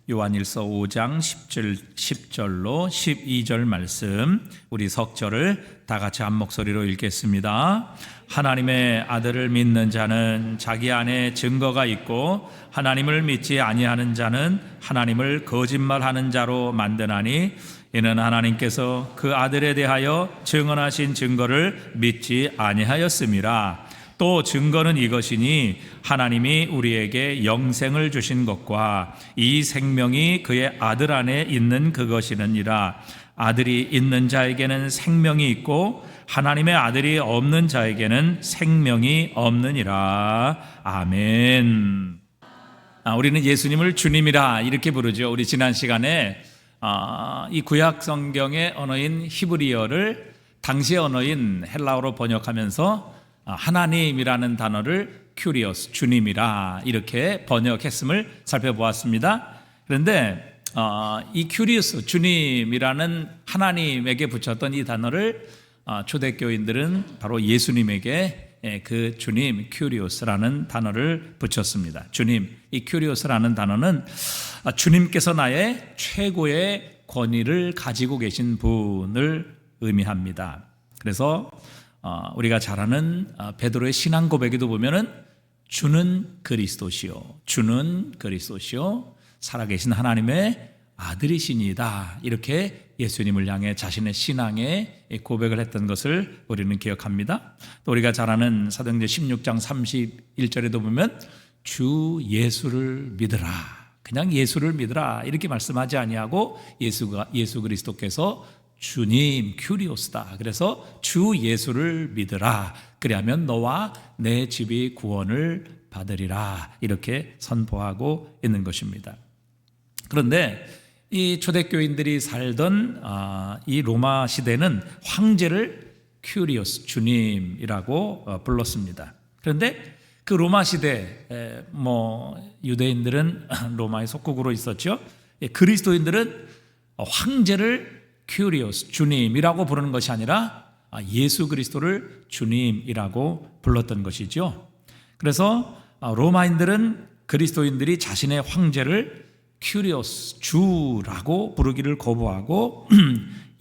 요한일서 5장 10절로 12절 말씀, 우리 석절을 다 같이 한 목소리로 읽겠습니다. 하나님의 아들을 믿는 자는 자기 안에 증거가 있고 하나님을 믿지 아니하는 자는 하나님을 거짓말하는 자로 만드나니 이는 하나님께서 그 아들에 대하여 증언하신 증거를 믿지 아니하였음이라. 또 증거는 이것이니 하나님이 우리에게 영생을 주신 것과 이 생명이 그의 아들 안에 있는 그것이니라. 아들이 있는 자에게는 생명이 있고 하나님의 아들이 없는 자에게는 생명이 없느니라. 아멘. 우리는 예수님을 주님이라 이렇게 부르죠. 우리 지난 시간에 이 구약 성경의 언어인 히브리어를 당시의 언어인 헬라어로 번역하면서 하나님이라는 단어를 큐리오스, 주님이라 이렇게 번역했음을 살펴보았습니다. 그런데 이 큐리오스, 주님이라는 하나님에게 붙였던 이 단어를 초대교인들은 바로 예수님에게 그 주님, 큐리오스라는 단어를 붙였습니다. 주님, 이 큐리오스라는 단어는 주님께서 나의 최고의 권위를 가지고 계신 분을 의미합니다. 그래서 우리가 잘 아는 베드로의 신앙 고백에도 보면은 주는 그리스도시요, 주는 그리스도시요, 살아계신 하나님의 아들이시니다, 이렇게 예수님을 향해 자신의 신앙의 고백을 했던 것을 우리는 기억합니다. 또 우리가 잘 아는 사도행전 16장 31절에도 보면 주 예수를 믿으라, 그냥 예수를 믿으라 이렇게 말씀하지 아니하고 예수 그리스도께서 주님, 큐리오스다. 그래서 주 예수를 믿으라. 그리하면 너와 내 집이 구원을 받으리라. 이렇게 선포하고 있는 것입니다. 그런데 이 초대교인들이 살던 이 로마 시대는 황제를 큐리오스, 주님이라고 불렀습니다. 그런데 그 로마 시대, 유대인들은 로마의 속국으로 있었죠. 그리스도인들은 황제를 큐리오스, 주님이라고 부르는 것이 아니라 예수 그리스도를 주님이라고 불렀던 것이죠. 그래서 로마인들은 그리스도인들이 자신의 황제를 큐리오스, 주라고 부르기를 거부하고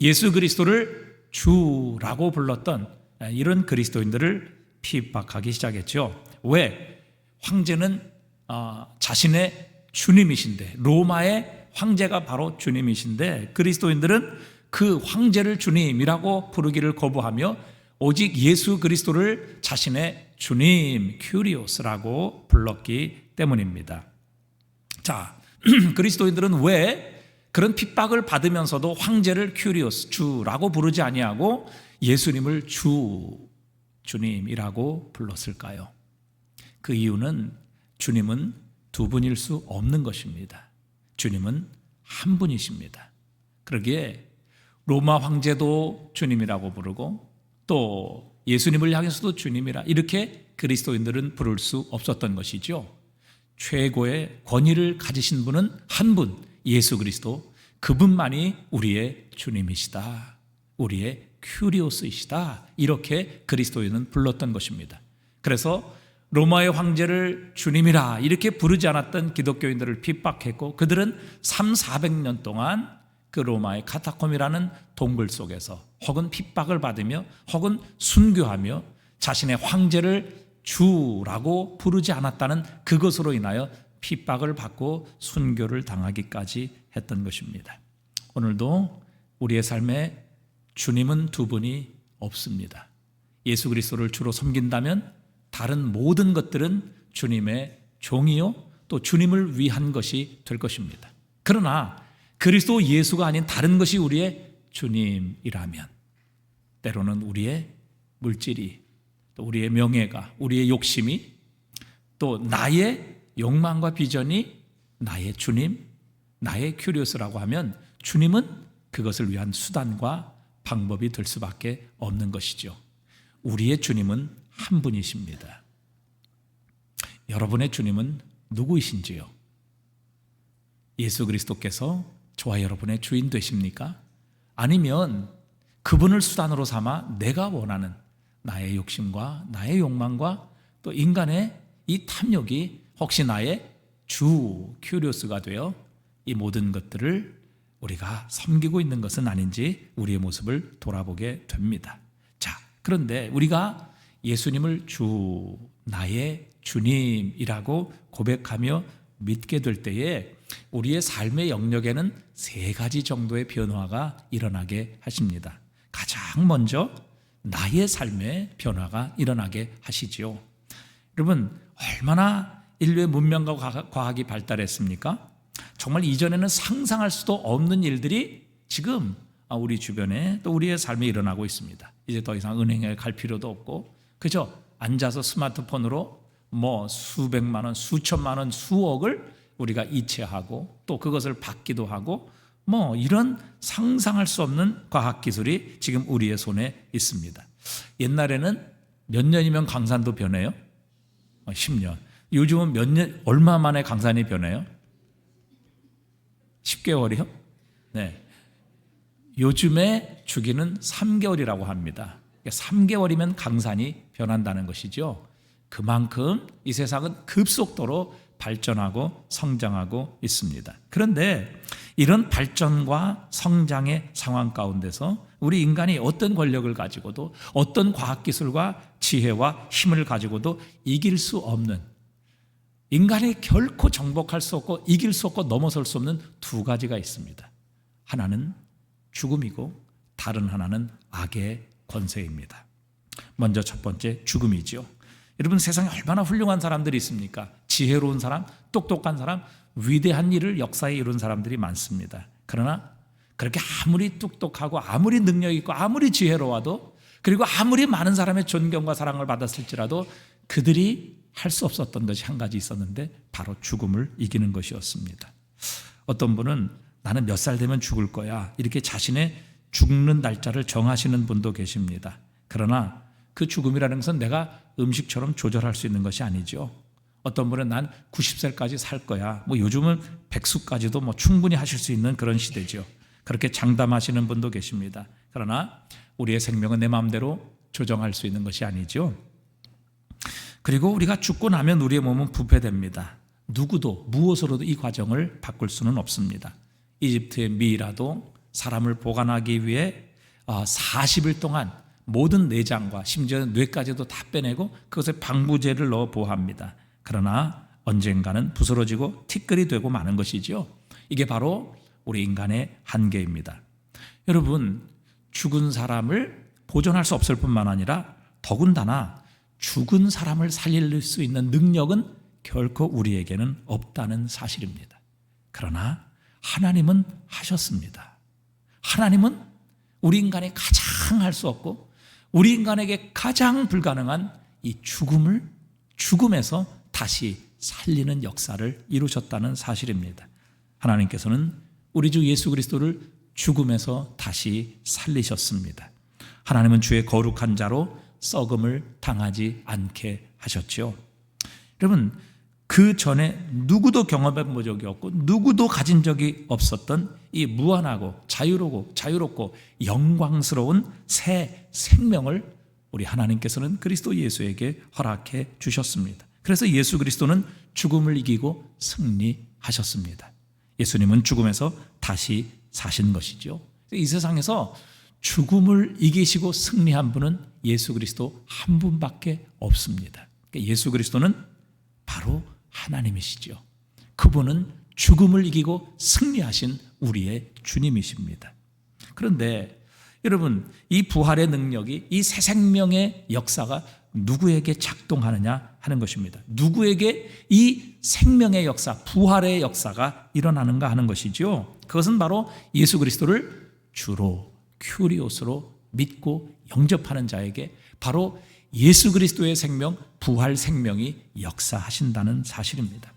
예수 그리스도를 주라고 불렀던 이런 그리스도인들을 핍박하기 시작했죠. 왜? 황제는 자신의 주님이신데, 로마의 황제가 바로 주님이신데 그리스도인들은 그 황제를 주님이라고 부르기를 거부하며 오직 예수 그리스도를 자신의 주님, 큐리오스라고 불렀기 때문입니다. 자, 그리스도인들은 왜 그런 핍박을 받으면서도 황제를 큐리오스, 주라고 부르지 아니하고 예수님을 주님이라고 불렀을까요? 그 이유는 주님은 두 분일 수 없는 것입니다. 주님은 한 분이십니다. 그러기에 로마 황제도 주님이라고 부르고 또 예수님을 향해서도 주님이라 이렇게 그리스도인들은 부를 수 없었던 것이죠. 최고의 권위를 가지신 분은 한 분, 예수 그리스도, 그분만이 우리의 주님이시다, 우리의 큐리오스이시다, 이렇게 그리스도인은 불렀던 것입니다. 그래서 로마의 황제를 주님이라 이렇게 부르지 않았던 기독교인들을 핍박했고 그들은 300~400년 동안 그 로마의 카타콤이라는 동굴 속에서 혹은 핍박을 받으며 혹은 순교하며 자신의 황제를 주라고 부르지 않았다는 그것으로 인하여 핍박을 받고 순교를 당하기까지 했던 것입니다. 오늘도 우리의 삶에 주님은 두 분이 없습니다. 예수 그리스도를 주로 섬긴다면 다른 모든 것들은 주님의 종이요 또 주님을 위한 것이 될 것입니다. 그러나 그리스도 예수가 아닌 다른 것이 우리의 주님이라면 때로는 우리의 물질이, 또 우리의 명예가, 우리의 욕심이, 또 나의 욕망과 비전이 나의 주님, 나의 큐리오스라고 하면 주님은 그것을 위한 수단과 방법이 될 수밖에 없는 것이죠. 우리의 주님은 한 분이십니다. 여러분의 주님은 누구이신지요? 예수 그리스도께서 저와 여러분의 주인 되십니까? 아니면 그분을 수단으로 삼아 내가 원하는 나의 욕심과 나의 욕망과 또 인간의 이 탐욕이 혹시 나의 주 큐리오스가 되어 이 모든 것들을 우리가 섬기고 있는 것은 아닌지 우리의 모습을 돌아보게 됩니다. 자, 그런데 우리가 예수님을 주, 나의 주님이라고 고백하며 믿게 될 때에 우리의 삶의 영역에는 세 가지 정도의 변화가 일어나게 하십니다. 가장 먼저 나의 삶의 변화가 일어나게 하시지요. 여러분, 얼마나 인류의 문명과 과학이 발달했습니까? 정말 이전에는 상상할 수도 없는 일들이 지금 우리 주변에 또 우리의 삶에 일어나고 있습니다. 이제 더 이상 은행에 갈 필요도 없고, 그저 앉아서 스마트폰으로 수백만 원, 수천만 원, 수억을 우리가 이체하고 또 그것을 받기도 하고 이런 상상할 수 없는 과학기술이 지금 우리의 손에 있습니다. 옛날에는 몇 년이면 강산도 변해요? 10년. 요즘은 몇 년, 얼마 만에 강산이 변해요? 10개월이요? 네. 요즘의 주기는 3개월이라고 합니다. 3개월이면 강산이 변한다는 것이죠. 그만큼 이 세상은 급속도로 발전하고 성장하고 있습니다. 그런데 이런 발전과 성장의 상황 가운데서 우리 인간이 어떤 권력을 가지고도 어떤 과학기술과 지혜와 힘을 가지고도 이길 수 없는, 인간이 결코 정복할 수 없고 이길 수 없고 넘어설 수 없는 두 가지가 있습니다. 하나는 죽음이고 다른 하나는 악의 권세입니다. 먼저 첫 번째, 죽음이죠. 여러분, 세상에 얼마나 훌륭한 사람들이 있습니까? 지혜로운 사람, 똑똑한 사람, 위대한 일을 역사에 이룬 사람들이 많습니다. 그러나 그렇게 아무리 똑똑하고 아무리 능력 있고 아무리 지혜로워도, 그리고 아무리 많은 사람의 존경과 사랑을 받았을지라도 그들이 할 수 없었던 것이 한 가지 있었는데 바로 죽음을 이기는 것이었습니다. 어떤 분은 나는 몇 살 되면 죽을 거야, 이렇게 자신의 죽는 날짜를 정하시는 분도 계십니다. 그러나 그 죽음이라는 것은 내가 음식처럼 조절할 수 있는 것이 아니죠. 어떤 분은 난 90살까지 살 거야, 요즘은 100수까지도 충분히 하실 수 있는 그런 시대죠. 그렇게 장담하시는 분도 계십니다. 그러나 우리의 생명은 내 마음대로 조정할 수 있는 것이 아니죠. 그리고 우리가 죽고 나면 우리의 몸은 부패됩니다. 누구도 무엇으로도 이 과정을 바꿀 수는 없습니다. 이집트의 미이라도 사람을 보관하기 위해 40일 동안 모든 내장과 심지어 뇌까지도 다 빼내고 그것에 방부제를 넣어 보호합니다. 그러나 언젠가는 부스러지고 티끌이 되고 마는 것이죠. 이게 바로 우리 인간의 한계입니다. 여러분, 죽은 사람을 보존할 수 없을 뿐만 아니라 더군다나 죽은 사람을 살릴 수 있는 능력은 결코 우리에게는 없다는 사실입니다. 그러나 하나님은 하셨습니다. 하나님은 우리 인간이 가장 할 수 없고 우리 인간에게 가장 불가능한 이 죽음을 죽음에서 다시 살리는 역사를 이루셨다는 사실입니다. 하나님께서는 우리 주 예수 그리스도를 죽음에서 다시 살리셨습니다. 하나님은 주의 거룩한 자로 썩음을 당하지 않게 하셨죠. 여러분, 그 전에 누구도 경험해 본 적이 없고 누구도 가진 적이 없었던 이 무한하고 자유롭고 영광스러운 새 생명을 우리 하나님께서는 그리스도 예수에게 허락해 주셨습니다. 그래서 예수 그리스도는 죽음을 이기고 승리하셨습니다. 예수님은 죽음에서 다시 사신 것이죠. 이 세상에서 죽음을 이기시고 승리한 분은 예수 그리스도 한 분밖에 없습니다. 예수 그리스도는 바로 하나님이시죠. 그분은 죽음을 이기고 승리하신 우리의 주님이십니다. 그런데 여러분, 이 부활의 능력이, 이 새 생명의 역사가 누구에게 작동하느냐 하는 것입니다. 누구에게 이 생명의 역사, 부활의 역사가 일어나는가 하는 것이죠. 그것은 바로 예수 그리스도를 주로 큐리오스로 믿고 영접하는 자에게 바로 예수 그리스도의 생명, 부활 생명이 역사하신다는 사실입니다.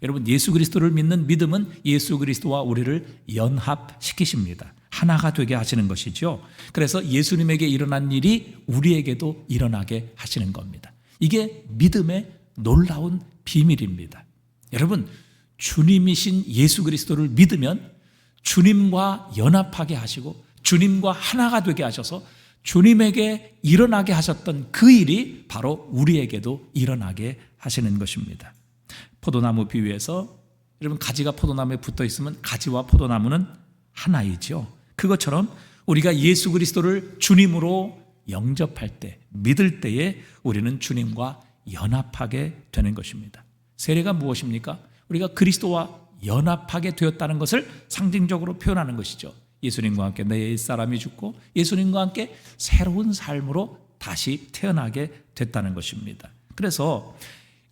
여러분, 예수 그리스도를 믿는 믿음은 예수 그리스도와 우리를 연합시키십니다. 하나가 되게 하시는 것이죠. 그래서 예수님에게 일어난 일이 우리에게도 일어나게 하시는 겁니다. 이게 믿음의 놀라운 비밀입니다. 여러분, 주님이신 예수 그리스도를 믿으면 주님과 연합하게 하시고 주님과 하나가 되게 하셔서 주님에게 일어나게 하셨던 그 일이 바로 우리에게도 일어나게 하시는 것입니다. 포도나무 비유에서 여러분, 가지가 포도나무에 붙어 있으면 가지와 포도나무는 하나이죠. 그것처럼 우리가 예수 그리스도를 주님으로 영접할 때, 믿을 때에 우리는 주님과 연합하게 되는 것입니다. 세례가 무엇입니까? 우리가 그리스도와 연합하게 되었다는 것을 상징적으로 표현하는 것이죠. 예수님과 함께 내 옛사람이 죽고 예수님과 함께 새로운 삶으로 다시 태어나게 됐다는 것입니다. 그래서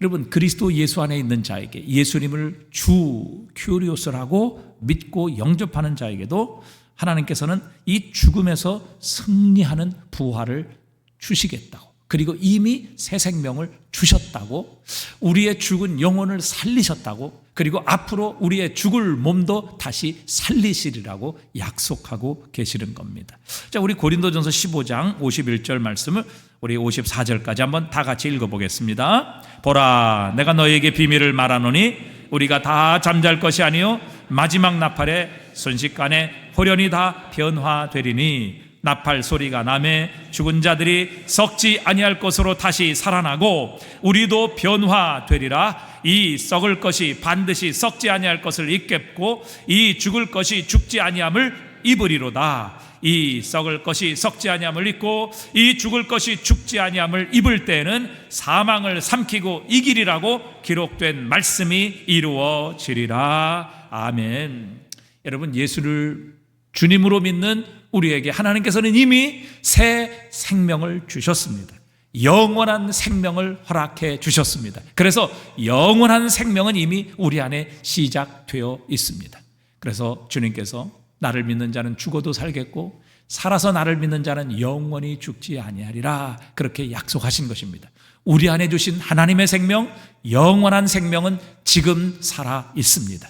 여러분, 그리스도 예수 안에 있는 자에게, 예수님을 주 큐리오스라고 믿고 영접하는 자에게도 하나님께서는 이 죽음에서 승리하는 부활을 주시겠다고, 그리고 이미 새 생명을 주셨다고, 우리의 죽은 영혼을 살리셨다고, 그리고 앞으로 우리의 죽을 몸도 다시 살리시리라고 약속하고 계시는 겁니다. 자, 우리 고린도전서 15장 51절 말씀을 우리 54절까지 한번 다 같이 읽어보겠습니다. 보라, 내가 너에게 비밀을 말하노니 우리가 다 잠잘 것이 아니요 마지막 나팔에 순식간에 호련히 다 변화되리니, 나팔 소리가 나매 죽은 자들이 썩지 아니할 것으로 다시 살아나고 우리도 변화되리라. 이 썩을 것이 반드시 썩지 아니할 것을 입겠고 이 죽을 것이 죽지 아니함을 입으리로다. 이 썩을 것이 썩지 아니함을 입고 이 죽을 것이 죽지 아니함을 입을 때에는 사망을 삼키고 이기리라고 기록된 말씀이 이루어지리라. 아멘. 여러분, 예수를 주님으로 믿는 우리에게 하나님께서는 이미 새 생명을 주셨습니다. 영원한 생명을 허락해 주셨습니다. 그래서 영원한 생명은 이미 우리 안에 시작되어 있습니다. 그래서 주님께서 나를 믿는 자는 죽어도 살겠고 살아서 나를 믿는 자는 영원히 죽지 아니하리라, 그렇게 약속하신 것입니다. 우리 안에 주신 하나님의 생명, 영원한 생명은 지금 살아 있습니다.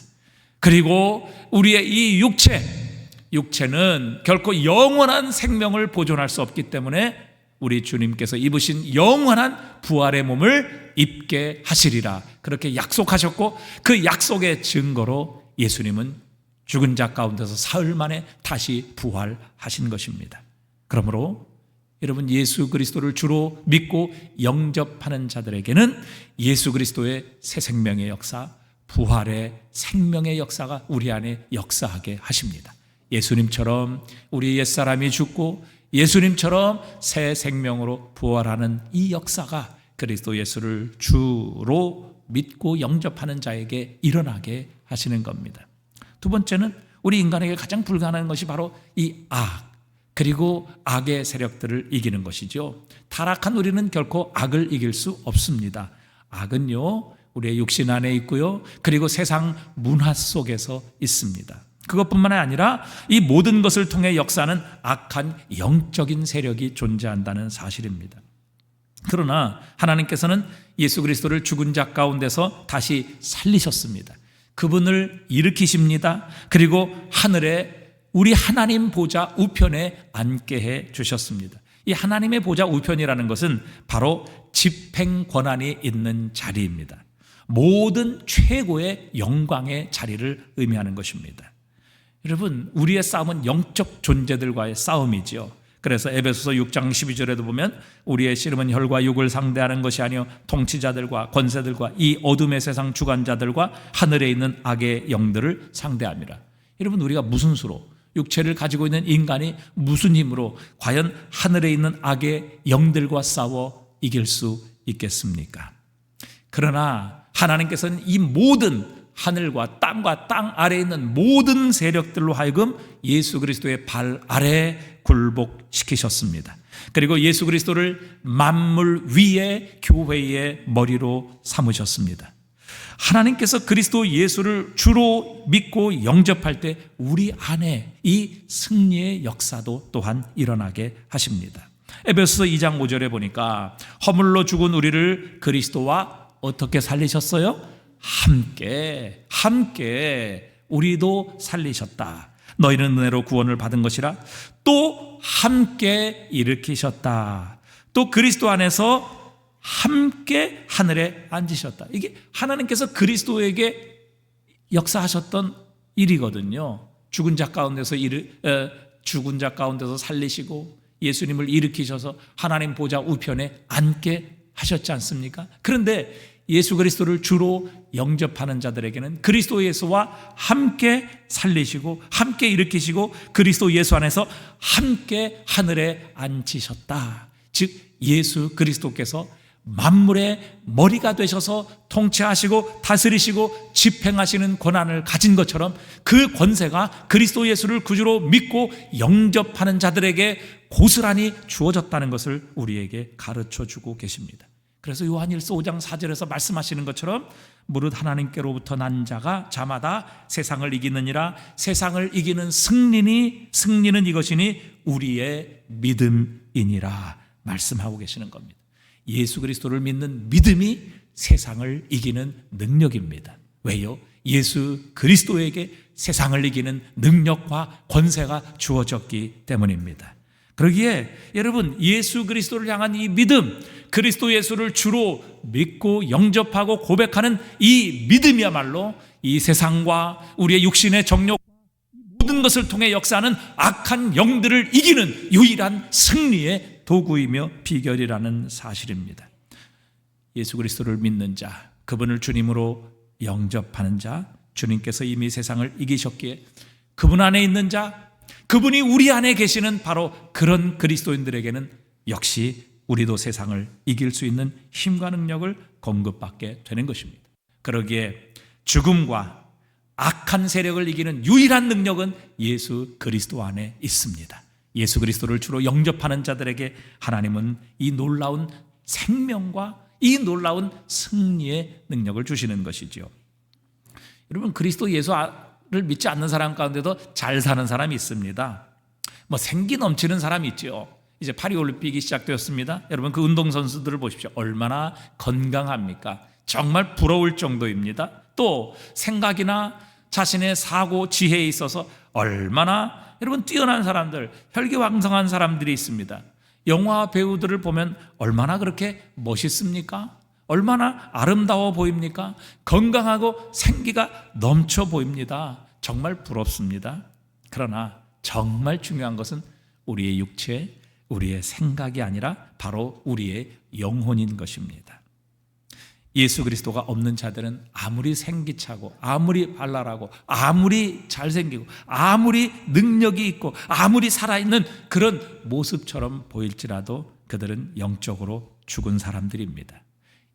그리고 우리의 이 육체는 결코 영원한 생명을 보존할 수 없기 때문에 우리 주님께서 입으신 영원한 부활의 몸을 입게 하시리라, 그렇게 약속하셨고, 그 약속의 증거로 예수님은 죽은 자 가운데서 사흘 만에 다시 부활하신 것입니다. 그러므로 여러분, 예수 그리스도를 주로 믿고 영접하는 자들에게는 예수 그리스도의 새 생명의 역사, 부활의 생명의 역사가 우리 안에 역사하게 하십니다. 예수님처럼 우리 옛사람이 죽고 예수님처럼 새 생명으로 부활하는 이 역사가 그리스도 예수를 주로 믿고 영접하는 자에게 일어나게 하시는 겁니다. 두 번째는 우리 인간에게 가장 불가능한 것이 바로 이 악, 그리고 악의 세력들을 이기는 것이죠. 타락한 우리는 결코 악을 이길 수 없습니다. 악은요, 우리의 육신 안에 있고요, 그리고 세상 문화 속에서 있습니다. 그것뿐만 아니라 이 모든 것을 통해 역사하는 악한 영적인 세력이 존재한다는 사실입니다. 그러나 하나님께서는 예수 그리스도를 죽은 자 가운데서 다시 살리셨습니다. 그분을 일으키십니다. 그리고 하늘에 우리 하나님 보좌 우편에 앉게 해 주셨습니다. 이 하나님의 보좌 우편이라는 것은 바로 집행 권한이 있는 자리입니다. 모든 최고의 영광의 자리를 의미하는 것입니다. 여러분, 우리의 싸움은 영적 존재들과의 싸움이지요. 그래서 에베소서 6장 12절에도 보면 우리의 씨름은 혈과 육을 상대하는 것이 아니요 통치자들과 권세들과 이 어둠의 세상 주관자들과 하늘에 있는 악의 영들을 상대합니다. 여러분, 우리가 무슨 수로, 육체를 가지고 있는 인간이 무슨 힘으로 과연 하늘에 있는 악의 영들과 싸워 이길 수 있겠습니까? 그러나 하나님께서는 이 모든 하늘과 땅 아래에 있는 모든 세력들로 하여금 예수 그리스도의 발 아래 굴복시키셨습니다. 그리고 예수 그리스도를 만물 위에 교회의 머리로 삼으셨습니다. 하나님께서 그리스도 예수를 주로 믿고 영접할 때 우리 안에 이 승리의 역사도 또한 일어나게 하십니다. 에베소서 2장 5절에 보니까 허물로 죽은 우리를 그리스도와 어떻게 살리셨어요? 함께 우리도 살리셨다. 너희는 은혜로 구원을 받은 것이라 또 함께 일으키셨다. 또 그리스도 안에서 함께 하늘에 앉으셨다. 이게 하나님께서 그리스도에게 역사하셨던 일이거든요. 죽은 자 가운데서 살리시고 예수님을 일으키셔서 하나님 보좌 우편에 앉게 하셨지 않습니까? 그런데 예수 그리스도를 주로 영접하는 자들에게는 그리스도 예수와 함께 살리시고 함께 일으키시고 그리스도 예수 안에서 함께 하늘에 앉히셨다. 즉 예수 그리스도께서 만물의 머리가 되셔서 통치하시고 다스리시고 집행하시는 권한을 가진 것처럼 그 권세가 그리스도 예수를 구주로 믿고 영접하는 자들에게 고스란히 주어졌다는 것을 우리에게 가르쳐주고 계십니다. 그래서 요한일서 5장 4절에서 말씀하시는 것처럼 무릇 하나님께로부터 난 자가 자마다 세상을 이기느니라. 세상을 이기는 승리는 이것이니 우리의 믿음이니라 말씀하고 계시는 겁니다. 예수 그리스도를 믿는 믿음이 세상을 이기는 능력입니다. 왜요? 예수 그리스도에게 세상을 이기는 능력과 권세가 주어졌기 때문입니다. 그러기에 여러분, 예수 그리스도를 향한 이 믿음, 그리스도 예수를 주로 믿고 영접하고 고백하는 이 믿음이야말로 이 세상과 우리의 육신의 정욕 모든 것을 통해 역사하는 악한 영들을 이기는 유일한 승리의 도구이며 비결이라는 사실입니다. 예수 그리스도를 믿는 자, 그분을 주님으로 영접하는 자, 주님께서 이미 세상을 이기셨기에 그분 안에 있는 자, 그분이 우리 안에 계시는 바로 그런 그리스도인들에게는 역시 우리도 세상을 이길 수 있는 힘과 능력을 공급받게 되는 것입니다. 그러기에 죽음과 악한 세력을 이기는 유일한 능력은 예수 그리스도 안에 있습니다. 예수 그리스도를 주로 영접하는 자들에게 하나님은 이 놀라운 생명과 이 놀라운 승리의 능력을 주시는 것이죠. 여러분, 그리스도 예수를 믿지 않는 사람 가운데도 잘 사는 사람이 있습니다. 생기 넘치는 사람이 있죠. 이제 파리올림픽이 시작되었습니다. 여러분, 그 운동선수들을 보십시오. 얼마나 건강합니까? 정말 부러울 정도입니다. 또 생각이나 자신의 사고 지혜에 있어서 얼마나 여러분 뛰어난 사람들, 혈기왕성한 사람들이 있습니다. 영화 배우들을 보면 얼마나 그렇게 멋있습니까? 얼마나 아름다워 보입니까? 건강하고 생기가 넘쳐 보입니다. 정말 부럽습니다. 그러나 정말 중요한 것은 우리의 육체, 우리의 생각이 아니라 바로 우리의 영혼인 것입니다. 예수 그리스도가 없는 자들은 아무리 생기차고 아무리 발랄하고 아무리 잘생기고 아무리 능력이 있고 아무리 살아있는 그런 모습처럼 보일지라도 그들은 영적으로 죽은 사람들입니다.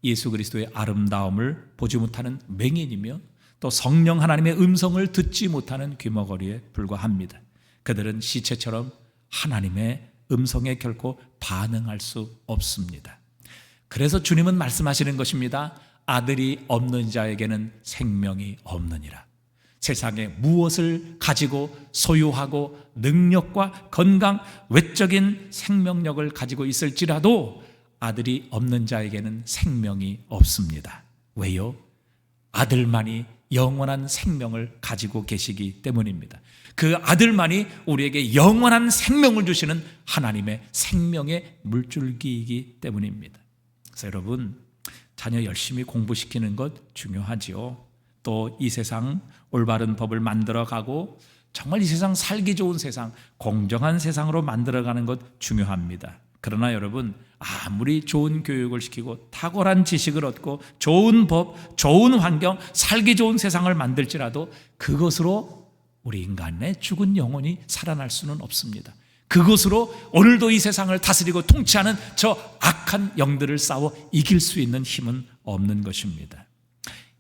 예수 그리스도의 아름다움을 보지 못하는 맹인이며 또 성령 하나님의 음성을 듣지 못하는 귀머거리에 불과합니다. 그들은 시체처럼 하나님의 음성에 결코 반응할 수 없습니다. 그래서 주님은 말씀하시는 것입니다. 아들이 없는 자에게는 생명이 없느니라. 세상에 무엇을 가지고 소유하고 능력과 건강, 외적인 생명력을 가지고 있을지라도 아들이 없는 자에게는 생명이 없습니다. 왜요? 아들만이 영원한 생명을 가지고 계시기 때문입니다. 그 아들만이 우리에게 영원한 생명을 주시는 하나님의 생명의 물줄기이기 때문입니다. 그래서 여러분, 자녀 열심히 공부시키는 것 중요하지요. 또 이 세상 올바른 법을 만들어가고 정말 이 세상 살기 좋은 세상, 공정한 세상으로 만들어가는 것 중요합니다. 그러나 여러분, 아무리 좋은 교육을 시키고 탁월한 지식을 얻고 좋은 법, 좋은 환경, 살기 좋은 세상을 만들지라도 그것으로 우리 인간의 죽은 영혼이 살아날 수는 없습니다. 그것으로 오늘도 이 세상을 다스리고 통치하는 저 악한 영들을 싸워 이길 수 있는 힘은 없는 것입니다.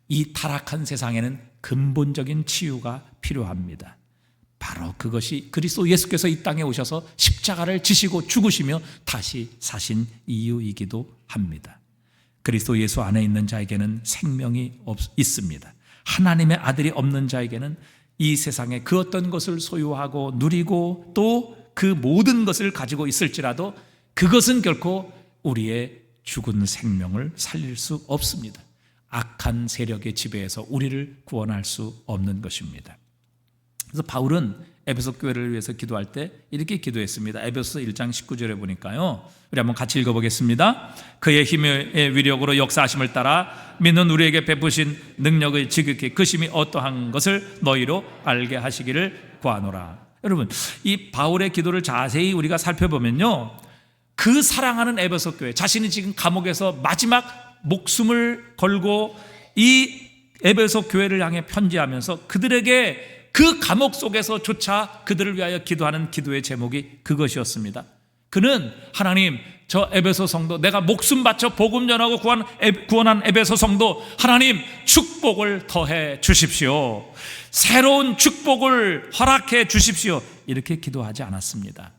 이 타락한 세상에는 근본적인 치유가 필요합니다. 바로 그것이 그리스도 예수께서 이 땅에 오셔서 십자가를 지시고 죽으시며 다시 사신 이유이기도 합니다. 그리스도 예수 안에 있는 자에게는 생명이 있습니다. 하나님의 아들이 없는 자에게는 이 세상에 그 어떤 것을 소유하고 누리고 또 그 모든 것을 가지고 있을지라도 그것은 결코 우리의 죽은 생명을 살릴 수 없습니다. 악한 세력의 지배에서 우리를 구원할 수 없는 것입니다. 그래서 바울은 에베소 교회를 위해서 기도할 때 이렇게 기도했습니다. 에베소 1장 19절에 보니까요, 우리 한번 같이 읽어보겠습니다. 그의 힘의 위력으로 역사하심을 따라 믿는 우리에게 베푸신 능력의 지극히 크심이 어떠한 것을 너희로 알게 하시기를 구하노라. 여러분, 이 바울의 기도를 자세히 우리가 살펴보면요, 그 사랑하는 에베소 교회, 자신이 지금 감옥에서 마지막 목숨을 걸고 이 에베소 교회를 향해 편지하면서 그들에게 그 감옥 속에서조차 그들을 위하여 기도하는 기도의 제목이 그것이었습니다. 그는 하나님, 저 에베소 성도, 내가 목숨 바쳐 복음 전하고 구원한 에베소 성도, 하나님 축복을 더해 주십시오. 새로운 축복을 허락해 주십시오. 이렇게 기도하지 않았습니다.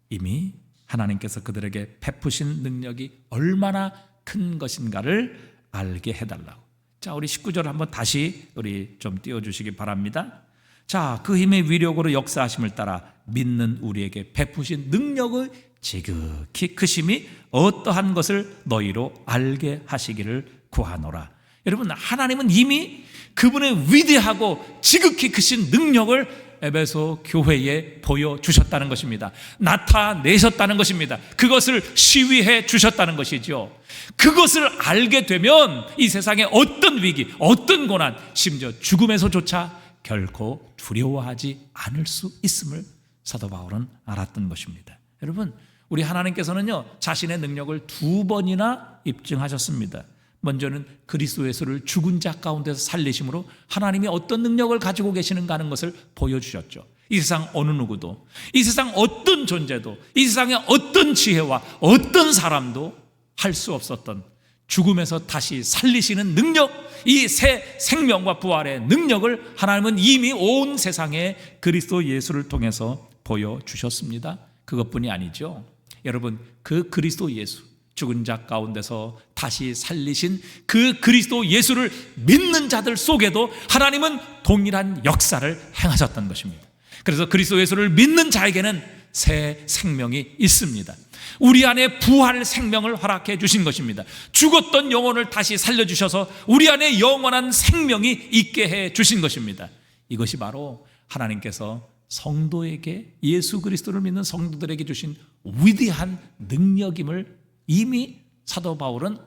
이미 하나님께서 그들에게 베푸신 능력이 얼마나 큰 것인가를 알게 해달라고. 자, 우리 19절 한번 다시 우리 좀 띄워주시기 바랍니다. 자, 그 힘의 위력으로 역사하심을 따라 믿는 우리에게 베푸신 능력의 지극히 크심이 어떠한 것을 너희로 알게 하시기를 구하노라. 여러분, 하나님은 이미 그분의 위대하고 지극히 크신 능력을 에베소 교회에 보여주셨다는 것입니다. 나타내셨다는 것입니다. 그것을 시위해 주셨다는 것이죠. 그것을 알게 되면 이 세상의 어떤 위기, 어떤 고난, 심지어 죽음에서조차 결코 두려워하지 않을 수 있음을 사도 바울은 알았던 것입니다. 여러분, 우리 하나님께서는요, 자신의 능력을 2번이나 입증하셨습니다. 먼저는 그리스도 예수를 죽은 자 가운데서 살리심으로 하나님이 어떤 능력을 가지고 계시는가 하는 것을 보여주셨죠. 이 세상 어느 누구도, 이 세상 어떤 존재도, 이 세상의 어떤 지혜와 어떤 사람도 할 수 없었던 죽음에서 다시 살리시는 능력, 이 새 생명과 부활의 능력을 하나님은 이미 온 세상에 그리스도 예수를 통해서 보여주셨습니다. 그것뿐이 아니죠. 여러분, 그 그리스도 예수, 죽은 자 가운데서 다시 살리신 그 그리스도 예수를 믿는 자들 속에도 하나님은 동일한 역사를 행하셨던 것입니다. 그래서 그리스도 예수를 믿는 자에게는 새 생명이 있습니다. 우리 안에 부활 생명을 허락해 주신 것입니다. 죽었던 영혼을 다시 살려주셔서 우리 안에 영원한 생명이 있게 해 주신 것입니다. 이것이 바로 하나님께서 성도에게, 예수 그리스도를 믿는 성도들에게 주신 위대한 능력임을 이미 사도 바울은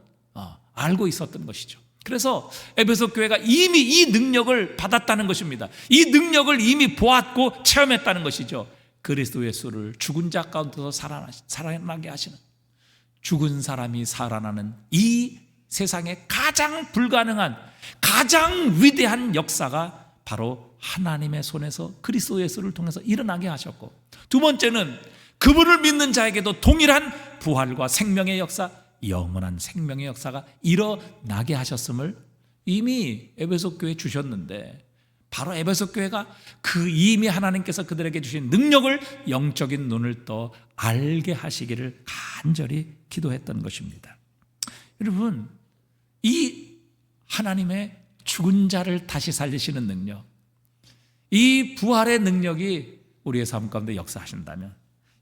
알고 있었던 것이죠. 그래서 에베소 교회가 이미 이 능력을 받았다는 것입니다. 이 능력을 이미 보았고 체험했다는 것이죠. 그리스도 예수를 죽은 자 가운데서 살아나게 하시는, 죽은 사람이 살아나는 이 세상에 가장 불가능한, 가장 위대한 역사가 바로 하나님의 손에서 그리스도 예수를 통해서 일어나게 하셨고, 두 번째는 그분을 믿는 자에게도 동일한 부활과 생명의 역사, 영원한 생명의 역사가 일어나게 하셨음을 이미 에베소 교회에 주셨는데, 바로 에베소 교회가 그 이미 하나님께서 그들에게 주신 능력을 영적인 눈을 떠 알게 하시기를 간절히 기도했던 것입니다. 여러분, 이 하나님의 죽은 자를 다시 살리시는 능력, 이 부활의 능력이 우리의 삶 가운데 역사하신다면,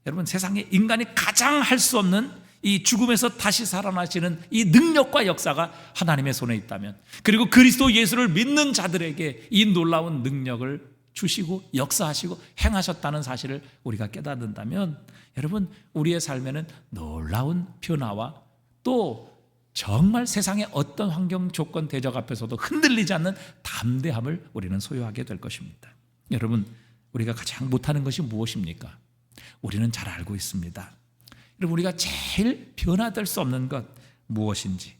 여러분, 세상에 인간이 가장 할 수 없는 이 죽음에서 다시 살아나시는 이 능력과 역사가 하나님의 손에 있다면, 그리고 그리스도 예수를 믿는 자들에게 이 놀라운 능력을 주시고 역사하시고 행하셨다는 사실을 우리가 깨닫는다면, 여러분, 우리의 삶에는 놀라운 변화와 또 정말 세상의 어떤 환경 조건 대적 앞에서도 흔들리지 않는 담대함을 우리는 소유하게 될 것입니다. 여러분, 우리가 가장 못하는 것이 무엇입니까? 우리는 잘 알고 있습니다. 여러분, 우리가 제일 변화될 수 없는 것 무엇인지,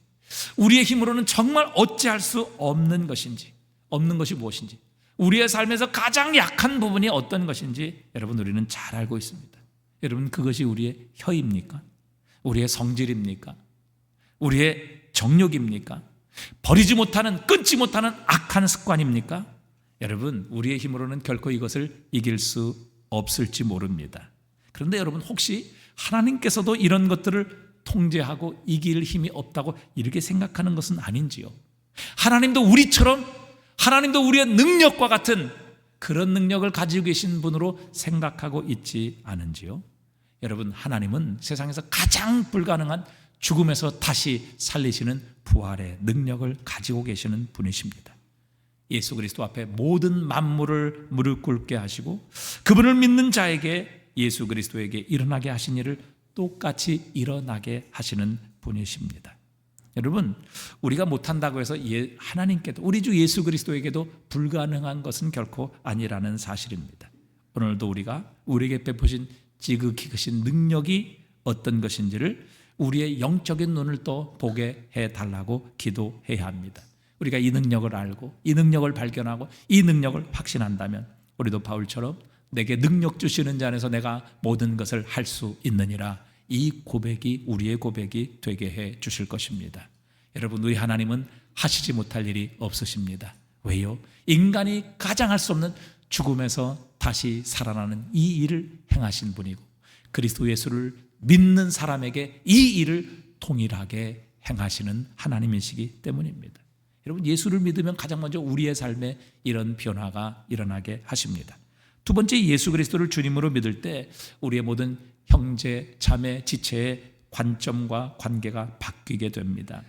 우리의 힘으로는 정말 어찌할 수 없는 것인지, 없는 것이 무엇인지, 우리의 삶에서 가장 약한 부분이 어떤 것인지 여러분, 우리는 잘 알고 있습니다. 여러분, 그것이 우리의 혀입니까? 우리의 성질입니까? 우리의 정욕입니까? 버리지 못하는, 끊지 못하는 악한 습관입니까? 여러분, 우리의 힘으로는 결코 이것을 이길 수 없을지 모릅니다. 그런데 여러분, 혹시 하나님께서도 이런 것들을 통제하고 이길 힘이 없다고 이렇게 생각하는 것은 아닌지요? 하나님도 우리처럼, 하나님도 우리의 능력과 같은 그런 능력을 가지고 계신 분으로 생각하고 있지 않은지요? 여러분, 하나님은 세상에서 가장 불가능한 죽음에서 다시 살리시는 부활의 능력을 가지고 계시는 분이십니다. 예수 그리스도 앞에 모든 만물을 무릎 꿇게 하시고 그분을 믿는 자에게, 예수 그리스도에게 일어나게 하신 일을 똑같이 일어나게 하시는 분이십니다. 여러분, 우리가 못한다고 해서 하나님께도, 우리 주 예수 그리스도에게도 불가능한 것은 결코 아니라는 사실입니다. 오늘도 우리가 우리에게 베푸신 지극히 크신 능력이 어떤 것인지를 우리의 영적인 눈을 또 보게 해달라고 기도해야 합니다. 우리가 이 능력을 알고 이 능력을 발견하고 이 능력을 확신한다면 우리도 바울처럼 내게 능력 주시는 자 안에서 내가 모든 것을 할 수 있느니라, 이 고백이 우리의 고백이 되게 해 주실 것입니다. 여러분, 우리 하나님은 하시지 못할 일이 없으십니다. 왜요? 인간이 가장 할 수 없는 죽음에서 다시 살아나는 이 일을 행하신 분이고 그리스도 예수를 믿는 사람에게 이 일을 동일하게 행하시는 하나님이시기 때문입니다. 여러분, 예수를 믿으면 가장 먼저 우리의 삶에 이런 변화가 일어나게 하십니다. 두 번째, 예수 그리스도를 주님으로 믿을 때 우리의 모든 형제, 자매, 지체의 관점과 관계가 바뀌게 됩니다.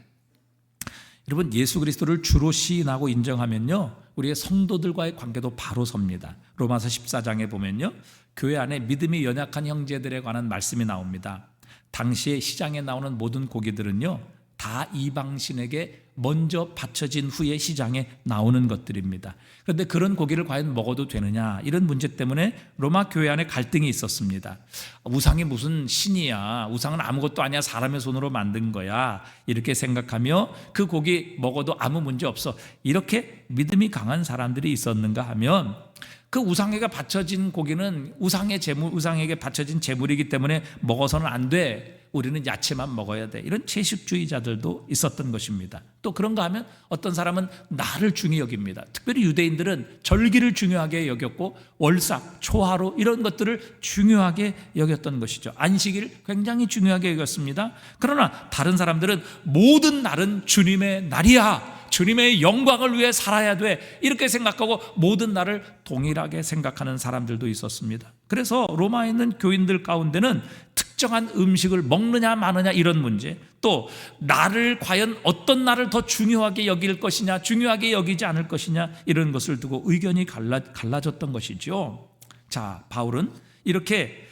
여러분, 예수 그리스도를 주로 시인하고 인정하면요, 우리의 성도들과의 관계도 바로 섭니다. 로마서 14장에 보면요, 교회 안에 믿음이 연약한 형제들에 관한 말씀이 나옵니다. 당시에 시장에 나오는 모든 고기들은요, 다 이방신에게 먼저 바쳐진 후에 시장에 나오는 것들입니다. 그런데 그런 고기를 과연 먹어도 되느냐, 이런 문제 때문에 로마 교회 안에 갈등이 있었습니다. 우상이 무슨 신이야, 우상은 아무것도 아니야, 사람의 손으로 만든 거야, 이렇게 생각하며 그 고기 먹어도 아무 문제 없어, 이렇게 믿음이 강한 사람들이 있었는가 하면, 그 우상에게 바쳐진 고기는 우상에게 바쳐진 제물이기 때문에 먹어서는 안 돼, 우리는 야채만 먹어야 돼, 이런 채식주의자들도 있었던 것입니다. 또 그런가 하면 어떤 사람은 날을 중요히 여깁니다. 특별히 유대인들은 절기를 중요하게 여겼고 월삭, 초하루 이런 것들을 중요하게 여겼던 것이죠. 안식일 굉장히 중요하게 여겼습니다. 그러나 다른 사람들은 모든 날은 주님의 날이야, 주님의 영광을 위해 살아야 돼, 이렇게 생각하고 모든 날을 동일하게 생각하는 사람들도 있었습니다. 그래서 로마에 있는 교인들 가운데는 특정한 음식을 먹느냐 마느냐 이런 문제, 또 나를 과연 어떤 날을 더 중요하게 여길 것이냐, 중요하게 여기지 않을 것이냐, 이런 것을 두고 의견이 갈라졌던 것이죠. 자, 바울은 이렇게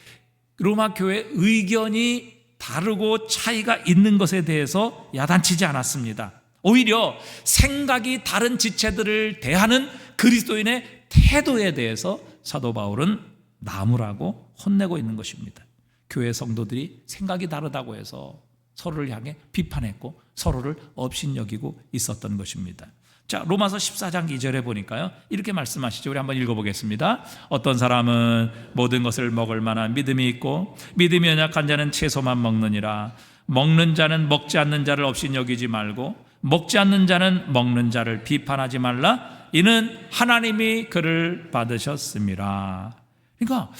로마 교회 의견이 다르고 차이가 있는 것에 대해서 야단치지 않았습니다. 오히려 생각이 다른 지체들을 대하는 그리스도인의 태도에 대해서 사도 바울은 나무라고 혼내고 있는 것입니다. 교회 성도들이 생각이 다르다고 해서 서로를 향해 비판했고 서로를 업신여기고 있었던 것입니다. 자, 로마서 14장 2절에 보니까요, 이렇게 말씀하시죠. 우리 한번 읽어보겠습니다. 어떤 사람은 모든 것을 먹을 만한 믿음이 있고 믿음이 연약한 자는 채소만 먹느니라. 먹는 자는 먹지 않는 자를 업신여기지 말고 먹지 않는 자는 먹는 자를 비판하지 말라. 이는 하나님이 그를 받으셨음이라. 그러니까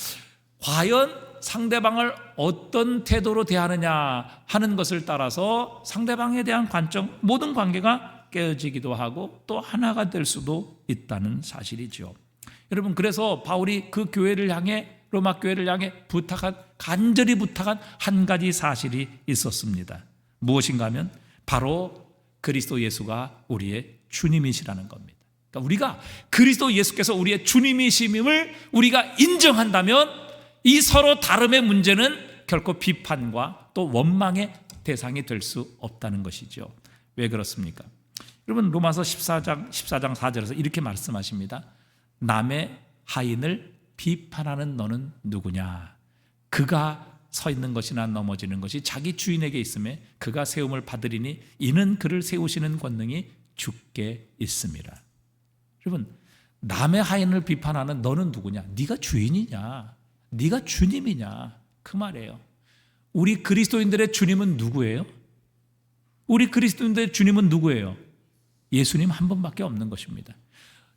과연 상대방을 어떤 태도로 대하느냐 하는 것을 따라서 상대방에 대한 관점, 모든 관계가 깨어지기도 하고 또 하나가 될 수도 있다는 사실이죠. 여러분, 그래서 바울이 그 교회를 향해, 로마 교회를 향해 간절히 부탁한 한 가지 사실이 있었습니다. 무엇인가 하면 바로 그리스도 예수가 우리의 주님이시라는 겁니다. 그러니까 우리가 그리스도 예수께서 우리의 주님이심을 우리가 인정한다면 이 서로 다름의 문제는 결코 비판과 또 원망의 대상이 될 수 없다는 것이죠. 왜 그렇습니까? 여러분, 로마서 14장 4절에서 이렇게 말씀하십니다. 남의 하인을 비판하는 너는 누구냐? 그가 서 있는 것이나 넘어지는 것이 자기 주인에게 있음에 그가 세움을 받으리니 이는 그를 세우시는 권능이 주께 있습니다. 여러분, 남의 하인을 비판하는 너는 누구냐? 네가 주인이냐? 네가 주님이냐? 그 말이에요. 우리 그리스도인들의 주님은 누구예요? 우리 그리스도인들의 주님은 누구예요? 예수님 한 분밖에 없는 것입니다.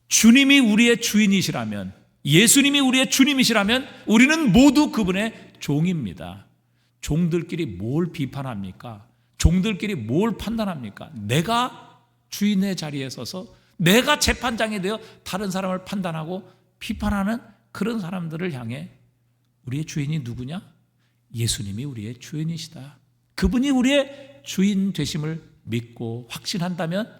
주님이 우리의 주인이시라면, 예수님이 우리의 주님이시라면 우리는 모두 그분의 종입니다. 종들끼리 뭘 비판합니까? 종들끼리 뭘 판단합니까? 내가 주인의 자리에 서서 내가 재판장이 되어 다른 사람을 판단하고 비판하는 그런 사람들을 향해 우리의 주인이 누구냐? 예수님이 우리의 주인이시다. 그분이 우리의 주인 되심을 믿고 확신한다면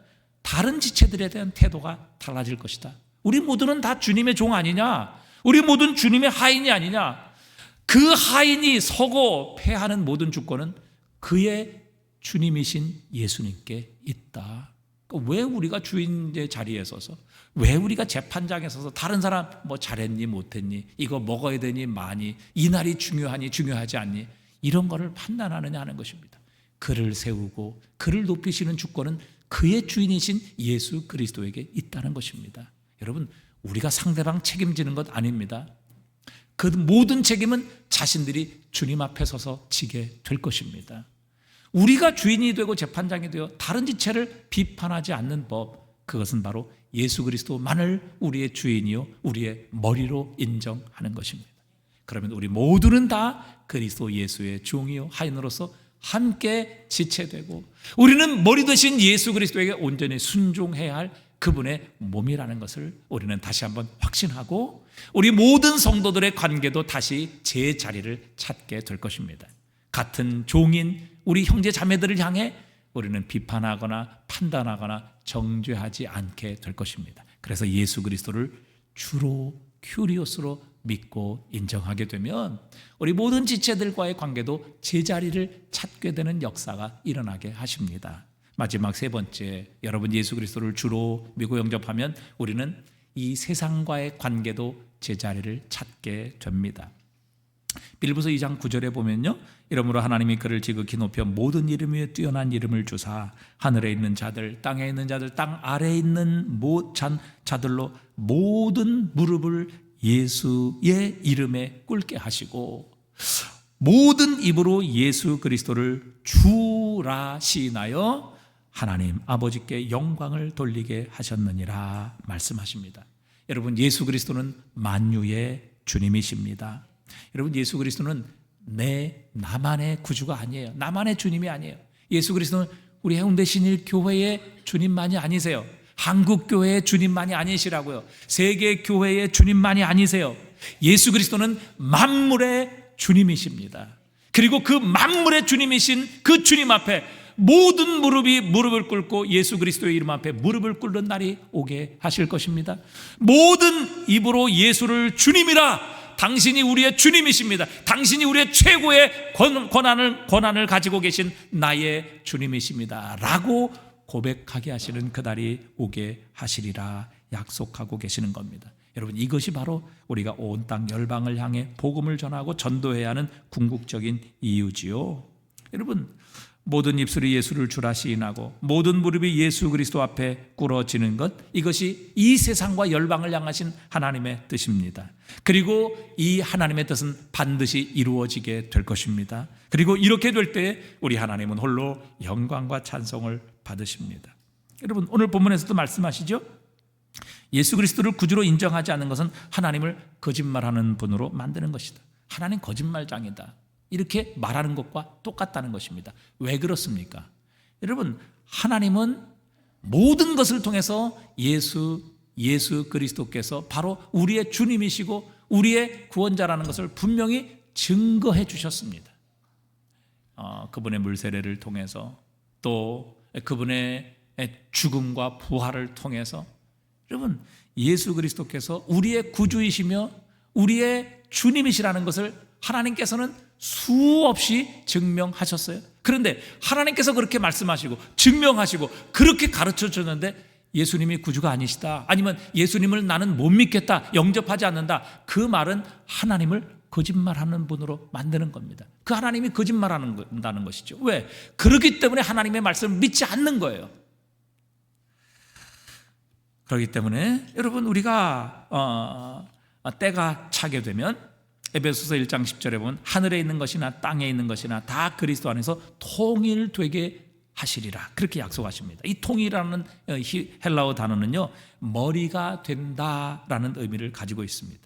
다른 지체들에 대한 태도가 달라질 것이다. 우리 모두는 다 주님의 종 아니냐? 우리 모두는 주님의 하인이 아니냐? 그 하인이 서고 패하는 모든 주권은 그의 주님이신 예수님께 있다. 그러니까 왜 우리가 주인의 자리에 서서, 왜 우리가 재판장에 서서 다른 사람 뭐 잘했니 못했니, 이거 먹어야 되니 마니, 이 날이 중요하니 중요하지 않니, 이런 거를 판단하느냐 하는 것입니다. 그를 세우고 그를 높이시는 주권은 그의 주인이신 예수 그리스도에게 있다는 것입니다. 여러분, 우리가 상대방 책임지는 것 아닙니다. 그 모든 책임은 자신들이 주님 앞에 서서 지게 될 것입니다. 우리가 주인이 되고 재판장이 되어 다른 지체를 비판하지 않는 법, 그것은 바로 예수 그리스도만을 우리의 주인이요 우리의 머리로 인정하는 것입니다. 그러면 우리 모두는 다 그리스도 예수의 종이요 하인으로서 함께 지체되고 우리는 머리 되신 예수 그리스도에게 온전히 순종해야 할 그분의 몸이라는 것을 우리는 다시 한번 확신하고 우리 모든 성도들의 관계도 다시 제 자리를 찾게 될 것입니다. 같은 종인 우리 형제 자매들을 향해 우리는 비판하거나 판단하거나 정죄하지 않게 될 것입니다. 그래서 예수 그리스도를 주로 큐리오스로 믿고 인정하게 되면 우리 모든 지체들과의 관계도 제자리를 찾게 되는 역사가 일어나게 하십니다. 마지막 세 번째, 여러분 예수 그리스도를 주로 믿고 영접하면 우리는 이 세상과의 관계도 제자리를 찾게 됩니다. 빌립보서 2장 9절에 보면요, 이러므로 하나님이 그를 지극히 높여 모든 이름 위에 뛰어난 이름을 주사 하늘에 있는 자들, 땅에 있는 자들, 땅 아래에 있는 자들로 모든 무릎을 예수의 이름에 꿇게 하시고 모든 입으로 예수 그리스도를 주라 시인하여 하나님 아버지께 영광을 돌리게 하셨느니라 말씀하십니다. 여러분, 예수 그리스도는 만유의 주님이십니다. 여러분, 예수 그리스도는 나만의 구주가 아니에요. 나만의 주님이 아니에요. 예수 그리스도는 우리 해운대 신일 교회의 주님만이 아니세요. 한국 교회의 주님만이 아니시라고요. 세계 교회의 주님만이 아니세요. 예수 그리스도는 만물의 주님이십니다. 그리고 그 만물의 주님이신 그 주님 앞에 모든 무릎이 무릎을 꿇고 예수 그리스도의 이름 앞에 무릎을 꿇는 날이 오게 하실 것입니다. 모든 입으로 예수를 주님이라, 당신이 우리의 주님이십니다. 당신이 우리의 최고의 권한을 가지고 계신 나의 주님이십니다 라고 고백하게 하시는 그날이 오게 하시리라 약속하고 계시는 겁니다. 여러분, 이것이 바로 우리가 온 땅 열방을 향해 복음을 전하고 전도해야 하는 궁극적인 이유지요. 여러분, 모든 입술이 예수를 주라 시인하고 모든 무릎이 예수 그리스도 앞에 꿇어지는 것, 이것이 이 세상과 열방을 향하신 하나님의 뜻입니다. 그리고 이 하나님의 뜻은 반드시 이루어지게 될 것입니다. 그리고 이렇게 될 때 우리 하나님은 홀로 영광과 찬송을 받으십니다. 여러분, 오늘 본문에서도 말씀하시죠. 예수 그리스도를 구주로 인정하지 않는 것은 하나님을 거짓말하는 분으로 만드는 것이다. 하나님 거짓말장이다, 이렇게 말하는 것과 똑같다는 것입니다. 왜 그렇습니까? 여러분, 하나님은 모든 것을 통해서 예수 그리스도께서 바로 우리의 주님이시고 우리의 구원자라는 것을 분명히 증거해 주셨습니다. 그분의 물세례를 통해서, 또 그분의 죽음과 부활을 통해서, 여러분, 예수 그리스도께서 우리의 구주이시며 우리의 주님이시라는 것을 하나님께서는 수없이 증명하셨어요. 그런데 하나님께서 그렇게 말씀하시고 증명하시고 그렇게 가르쳐 줬는데 예수님이 구주가 아니시다, 아니면 예수님을 나는 못 믿겠다, 영접하지 않는다, 그 말은 하나님을 거짓말하는 분으로 만드는 겁니다. 그 하나님이 거짓말한다는 것이죠. 왜? 그렇기 때문에 하나님의 말씀을 믿지 않는 거예요. 그렇기 때문에 여러분, 우리가 때가 차게 되면 에베소서 1장 10절에 보면 하늘에 있는 것이나 땅에 있는 것이나 다 그리스도 안에서 통일되게 하시리라, 그렇게 약속하십니다. 이 통일이라는 헬라어 단어는요, 머리가 된다라는 의미를 가지고 있습니다.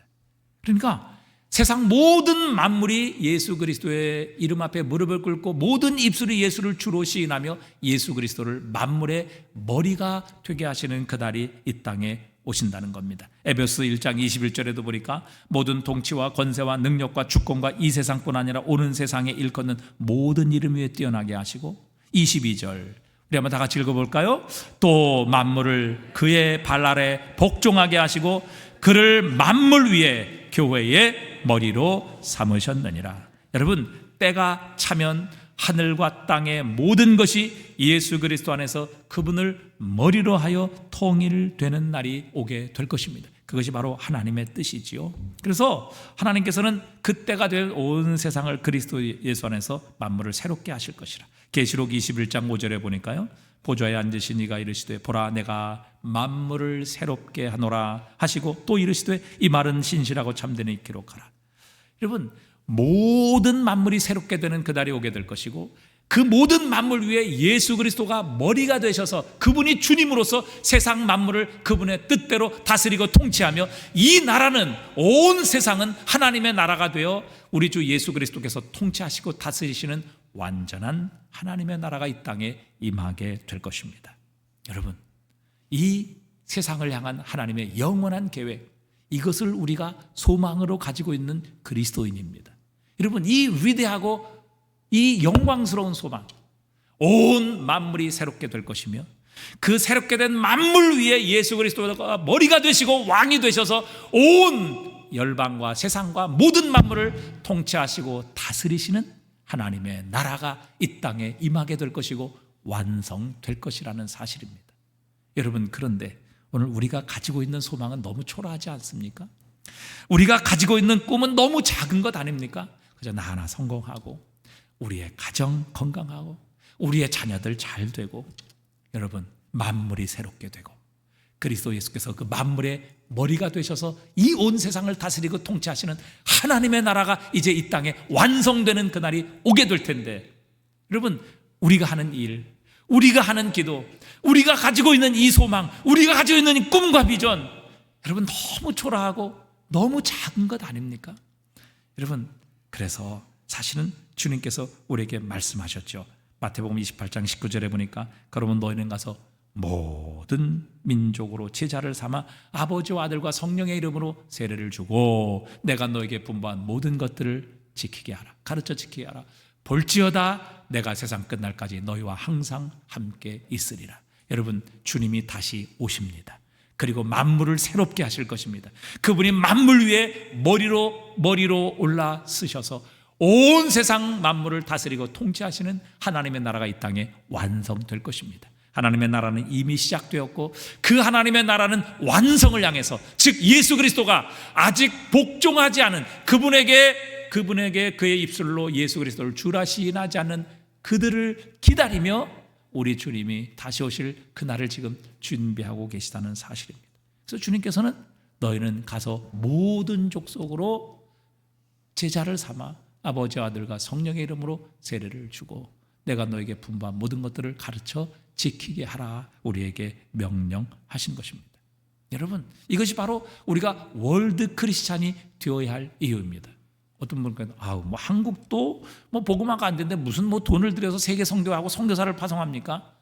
그러니까 세상 모든 만물이 예수 그리스도의 이름 앞에 무릎을 꿇고 모든 입술이 예수를 주로 시인하며 예수 그리스도를 만물의 머리가 되게 하시는 그날이 이 땅에 오신다는 겁니다. 에베소 1장 21절에도 보니까 모든 통치와 권세와 능력과 주권과 이 세상뿐 아니라 오는 세상에 일컫는 모든 이름 위에 뛰어나게 하시고, 22절 우리 한번 다 같이 읽어볼까요? 또 만물을 그의 발 아래 복종하게 하시고 그를 만물 위에 교회의 머리로 삼으셨느니라. 여러분, 때가 차면 하늘과 땅의 모든 것이 예수 그리스도 안에서 그분을 머리로 하여 통일되는 날이 오게 될 것입니다. 그것이 바로 하나님의 뜻이지요. 그래서 하나님께서는 그때가 될 온 세상을 그리스도 예수 안에서 만물을 새롭게 하실 것이라. 계시록 21장 5절에 보니까요, 보좌에 앉으신 이가 이르시되 보라 내가 만물을 새롭게 하노라 하시고, 또 이르시되 이 말은 신실하고 참되니 기록하라. 여러분, 모든 만물이 새롭게 되는 그날이 오게 될 것이고, 그 모든 만물 위에 예수 그리스도가 머리가 되셔서 그분이 주님으로서 세상 만물을 그분의 뜻대로 다스리고 통치하며, 이 나라는, 온 세상은 하나님의 나라가 되어 우리 주 예수 그리스도께서 통치하시고 다스리시는 완전한 하나님의 나라가 이 땅에 임하게 될 것입니다. 여러분, 이 세상을 향한 하나님의 영원한 계획, 이것을 우리가 소망으로 가지고 있는 그리스도인입니다. 여러분, 이 위대하고 이 영광스러운 소망, 온 만물이 새롭게 될 것이며, 그 새롭게 된 만물 위에 예수 그리스도가 머리가 되시고 왕이 되셔서 온 열방과 세상과 모든 만물을 통치하시고 다스리시는 하나님의 나라가 이 땅에 임하게 될 것이고 완성될 것이라는 사실입니다. 여러분, 그런데 오늘 우리가 가지고 있는 소망은 너무 초라하지 않습니까? 우리가 가지고 있는 꿈은 너무 작은 것 아닙니까? 그저 나 하나 성공하고, 우리의 가정 건강하고, 우리의 자녀들 잘 되고, 여러분, 만물이 새롭게 되고, 그리스도 예수께서 그 만물의 머리가 되셔서 이 온 세상을 다스리고 통치하시는 하나님의 나라가 이제 이 땅에 완성되는 그날이 오게 될 텐데, 여러분, 우리가 하는 일, 우리가 하는 기도, 우리가 가지고 있는 이 소망, 우리가 가지고 있는 이 꿈과 비전, 여러분, 너무 초라하고 너무 작은 것 아닙니까? 여러분, 그래서 사실은 주님께서 우리에게 말씀하셨죠. 마태복음 28장 19절에 보니까 그러면 너희는 가서 모든 민족으로 제자를 삼아 아버지와 아들과 성령의 이름으로 세례를 주고 내가 너에게 분부한 모든 것들을 지키게 하라. 가르쳐 지키게 하라. 볼지어다 내가 세상 끝날까지 너희와 항상 함께 있으리라. 여러분, 주님이 다시 오십니다. 그리고 만물을 새롭게 하실 것입니다. 그분이 만물 위에 머리로 올라 쓰셔서 온 세상 만물을 다스리고 통치하시는 하나님의 나라가 이 땅에 완성될 것입니다. 하나님의 나라는 이미 시작되었고, 그 하나님의 나라는 완성을 향해서, 즉 예수 그리스도가 아직 복종하지 않은 그분에게 그의 입술로 예수 그리스도를 주라 시인하지 않는 그들을 기다리며 우리 주님이 다시 오실 그날을 지금 준비하고 계시다는 사실입니다. 그래서 주님께서는 너희는 가서 모든 족속으로 제자를 삼아 아버지와 아들과 성령의 이름으로 세례를 주고 내가 너에게 분부한 모든 것들을 가르쳐 지키게 하라 우리에게 명령하신 것입니다. 여러분, 이것이 바로 우리가 월드 크리스찬이 되어야 할 이유입니다. 어떤 분은 한국도 복음화가 안 되는데 무슨 돈을 들여서 세계 선교하고 선교사를 파송합니까?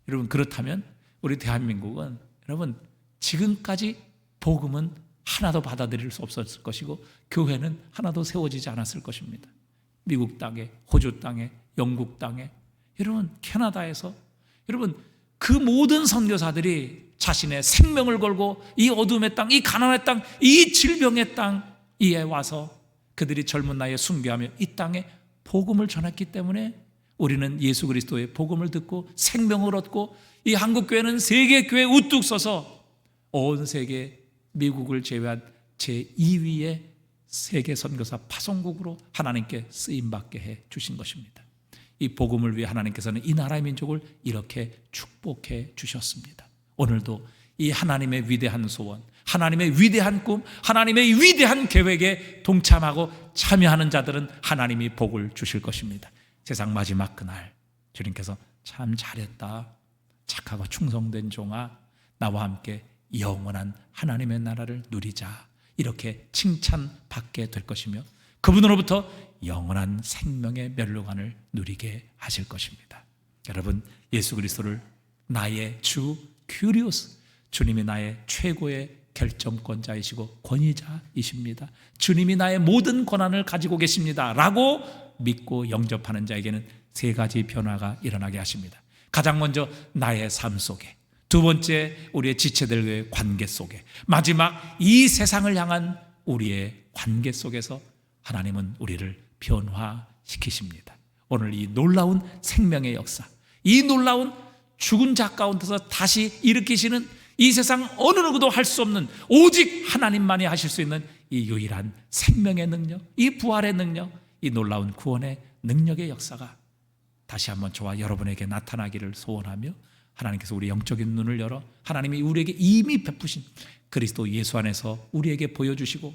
여러분, 그렇다면 우리 대한민국은 여러분 지금까지 복음은 하나도 받아들일 수 없었을 것이고 교회는 하나도 세워지지 않았을 것입니다. 미국 땅에, 호주 땅에, 영국 땅에, 여러분 캐나다에서 여러분 그 모든 선교사들이 자신의 생명을 걸고 이 어둠의 땅, 이 가난의 땅, 이 질병의 땅 이에 와서 그들이 젊은 나이에 순교하며 이 땅에 복음을 전했기 때문에 우리는 예수 그리스도의 복음을 듣고 생명을 얻고 이 한국교회는 세계교회 우뚝 서서 온 세계 미국을 제외한 제2위의 세계 선교사 파송국으로 하나님께 쓰임받게 해 주신 것입니다. 이 복음을 위해 하나님께서는 이 나라의 민족을 이렇게 축복해 주셨습니다. 오늘도 이 하나님의 위대한 소원, 하나님의 위대한 꿈, 하나님의 위대한 계획에 동참하고 참여하는 자들은 하나님이 복을 주실 것입니다. 세상 마지막 그날 주님께서 참 잘했다, 착하고 충성된 종아, 나와 함께 영원한 하나님의 나라를 누리자, 이렇게 칭찬받게 될 것이며 그분으로부터 영원한 생명의 면류관을 누리게 하실 것입니다. 여러분, 예수 그리스도를 나의 주 큐리오스, 주님이 나의 최고의 결정권자이시고 권위자이십니다. 주님이 나의 모든 권한을 가지고 계십니다 라고 믿고 영접하는 자에게는 세 가지 변화가 일어나게 하십니다. 가장 먼저 나의 삶 속에, 두 번째 우리의 지체들과의 관계 속에, 마지막 이 세상을 향한 우리의 관계 속에서 하나님은 우리를 변화시키십니다. 오늘 이 놀라운 생명의 역사, 이 놀라운 죽은 자 가운데서 다시 일으키시는 이 세상 어느 누구도 할 수 없는 오직 하나님만이 하실 수 있는 이 유일한 생명의 능력, 이 부활의 능력, 이 놀라운 구원의 능력의 역사가 다시 한번 저와 여러분에게 나타나기를 소원하며, 하나님께서 우리 영적인 눈을 열어 하나님이 우리에게 이미 베푸신 그리스도 예수 안에서 우리에게 보여주시고,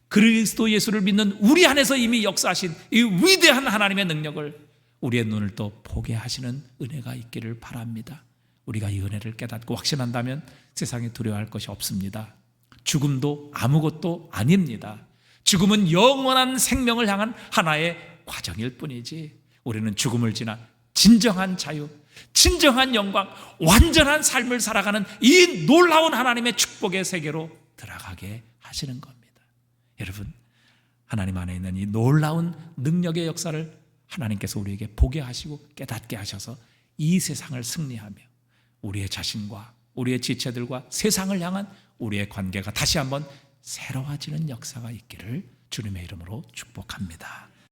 그리스도 예수를 믿는 우리 안에서 이미 역사하신 이 위대한 하나님의 능력을 우리의 눈을 또 보게 하시는 은혜가 있기를 바랍니다. 우리가 이 은혜를 깨닫고 확신한다면 세상에 두려워할 것이 없습니다. 죽음도 아무것도 아닙니다. 죽음은 영원한 생명을 향한 하나의 과정일 뿐이지, 우리는 죽음을 지나 진정한 자유, 진정한 영광, 완전한 삶을 살아가는 이 놀라운 하나님의 축복의 세계로 들어가게 하시는 겁니다. 여러분, 하나님 안에 있는 이 놀라운 능력의 역사를 하나님께서 우리에게 보게 하시고 깨닫게 하셔서 이 세상을 승리하며 우리의 자신과 우리의 지체들과 세상을 향한 우리의 관계가 다시 한번 새로워지는 역사가 있기를 주님의 이름으로 축복합니다.